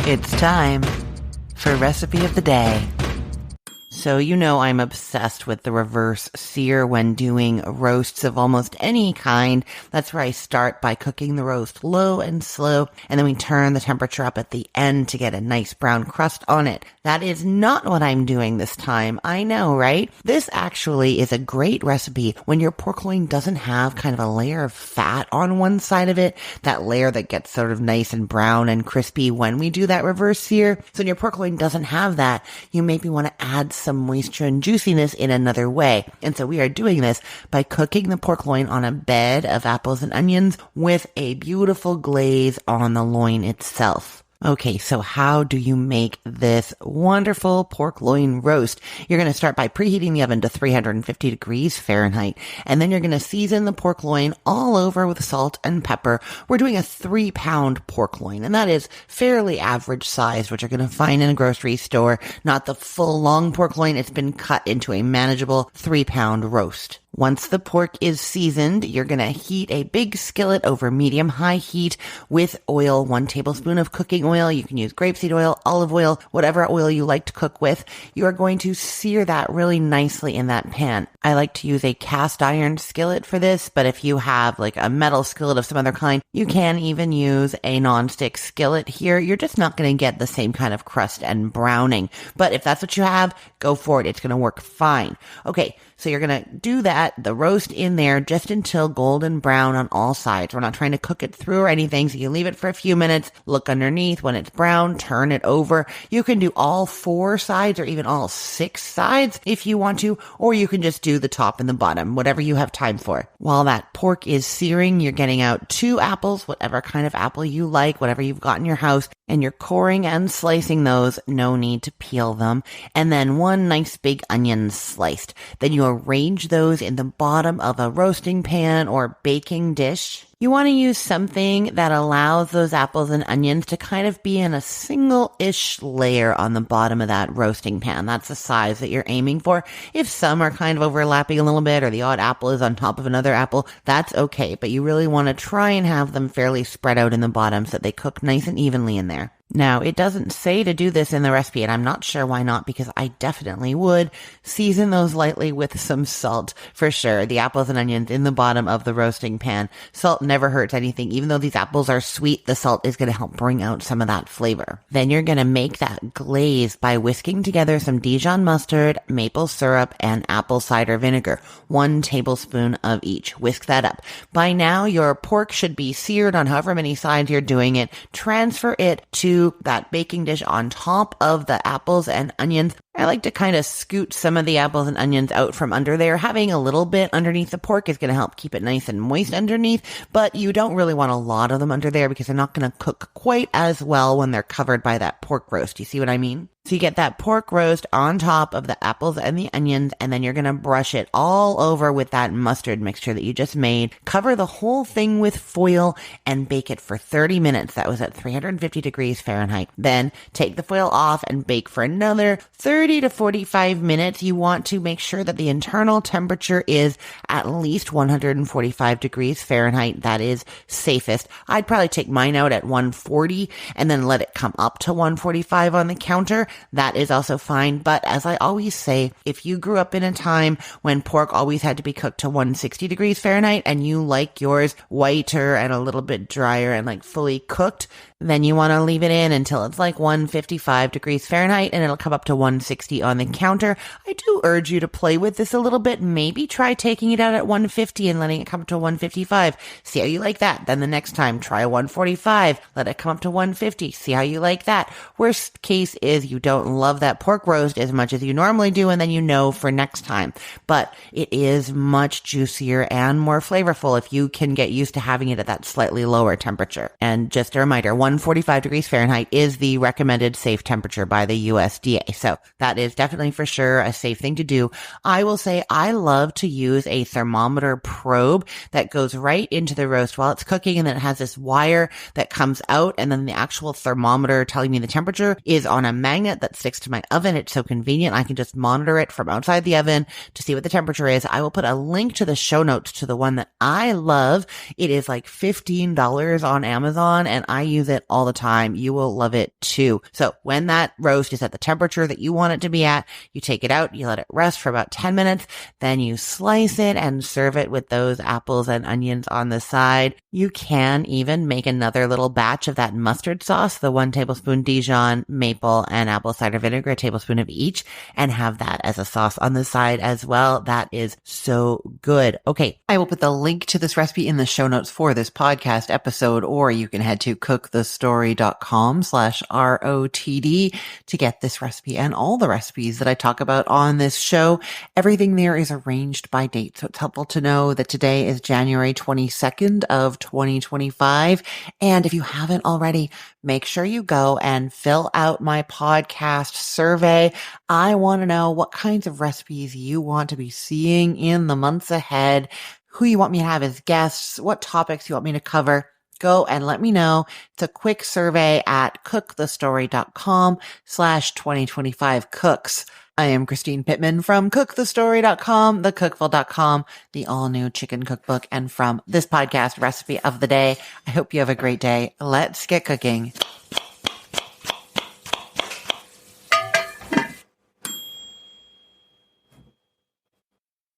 It's time for Recipe of the Day. So you know I'm obsessed with the reverse sear when doing roasts of almost any kind. That's where I start by cooking the roast low and slow, and then we turn the temperature up at the end to get a nice brown crust on it. That is not what I'm doing this time. I know, right? This actually is a great recipe when your pork loin doesn't have kind of a layer of fat on one side of it, that layer that gets sort of nice and brown and crispy when we do that reverse sear. So when your pork loin doesn't have that, you maybe want to add some moisture and juiciness in another way. And so we are doing this by cooking the pork loin on a bed of apples and onions with a beautiful glaze on the loin itself. Okay, so how do you make this wonderful pork loin roast? You're going to start by preheating the oven to 350 degrees Fahrenheit, and then you're going to season the pork loin all over with salt and pepper. We're doing a 3-pound pork loin, and that is fairly average size, which you're going to find in a grocery store, not the full long pork loin. It's been cut into a manageable 3-pound roast. Once the pork is seasoned, you're going to heat a big skillet over medium-high heat with oil, 1 tablespoon of cooking oil. You can use grapeseed oil, olive oil, whatever oil you like to cook with. You are going to sear that really nicely in that pan. I like to use a cast iron skillet for this, but if you have like a metal skillet of some other kind, you can even use a nonstick skillet here. You're just not going to get the same kind of crust and browning. But if that's what you have, go for it. It's going to work fine. Okay, so you're going to do that, the roast in there just until golden brown on all sides. We're not trying to cook it through or anything, so you leave it for a few minutes, look underneath. When it's brown, turn it over. You can do all 4 sides or even all 6 sides if you want to, or you can just do the top and the bottom, whatever you have time for. While that pork is searing, you're getting out 2 apples, whatever kind of apple you like, whatever you've got in your house, and you're coring and slicing those. No need to peel them. And then 1 nice big onion sliced. Then you arrange those in the bottom of a roasting pan or baking dish. You want to use something that allows those apples and onions to kind of be in a single-ish layer on the bottom of that roasting pan. That's the size that you're aiming for. If some are kind of overlapping a little bit or the odd apple is on top of another apple, that's okay. But you really want to try and have them fairly spread out in the bottom so that they cook nice and evenly in there. Now, it doesn't say to do this in the recipe, and I'm not sure why not, because I definitely would. Season those lightly with some salt, for sure. The apples and onions in the bottom of the roasting pan. Salt never hurts anything. Even though these apples are sweet, the salt is going to help bring out some of that flavor. Then you're going to make that glaze by whisking together some Dijon mustard, maple syrup, and apple cider vinegar. 1 tablespoon of each. Whisk that up. By now, your pork should be seared on however many sides you're doing it. Transfer it to that baking dish on top of the apples and onions. I like to kind of scoot some of the apples and onions out from under there. Having a little bit underneath the pork is going to help keep it nice and moist underneath, but you don't really want a lot of them under there because they're not going to cook quite as well when they're covered by that pork roast. You see what I mean? So you get that pork roast on top of the apples and the onions, and then you're going to brush it all over with that mustard mixture that you just made. Cover the whole thing with foil and bake it for 30 minutes. That was at 350 degrees Fahrenheit. Then take the foil off and bake for another 30 to 45 minutes. You want to make sure that the internal temperature is at least 145 degrees Fahrenheit. That is safest. I'd probably take mine out at 140 and then let it come up to 145 on the counter. That is also fine. But as I always say, if you grew up in a time when pork always had to be cooked to 160 degrees Fahrenheit and you like yours whiter and a little bit drier and like fully cooked, then you want to leave it in until it's like 155 degrees Fahrenheit and it'll come up to 160 on the counter. I do urge you to play with this a little bit. Maybe try taking it out at 150 and letting it come up to 155. See how you like that. Then the next time, try 145. Let it come up to 150. See how you like that. Worst case is you don't love that pork roast as much as you normally do, and then you know for next time. But it is much juicier and more flavorful if you can get used to having it at that slightly lower temperature. And just a reminder, 145 degrees Fahrenheit is the recommended safe temperature by the USDA. So that is definitely for sure a safe thing to do. I will say I love to use a thermometer probe that goes right into the roast while it's cooking, and then it has this wire that comes out, and then the actual thermometer telling me the temperature is on a magnet that sticks to my oven. It's so convenient. I can just monitor it from outside the oven to see what the temperature is. I will put a link to the show notes to the one that I love. It is like $15 on Amazon, and I use it it all the time. You will love it too. So when that roast is at the temperature that you want it to be at, you take it out, you let it rest for about 10 minutes, then you slice it and serve it with those apples and onions on the side. You can even make another little batch of that mustard sauce, the 1 tablespoon Dijon, maple, and apple cider vinegar, a tablespoon of each, and have that as a sauce on the side as well. That is so good. Okay, I will put the link to this recipe in the show notes for this podcast episode, or you can head to cookthestory.com/ROTD to get this recipe and all the recipes that I talk about on this show. Everything there is arranged by date, so it's helpful to know that today is January 22nd of 2025. And if you haven't already, make sure you go and fill out my podcast survey. I want to know what kinds of recipes you want to be seeing in the months ahead, who you want me to have as guests, what topics you want me to cover. Go and let me know. It's a quick survey at cookthestory.com/2025cooks. I am Christine Pittman from cookthestory.com, thecookville.com, the all-new chicken cookbook, and from this podcast, Recipe of the Day. I hope you have a great day. Let's get cooking.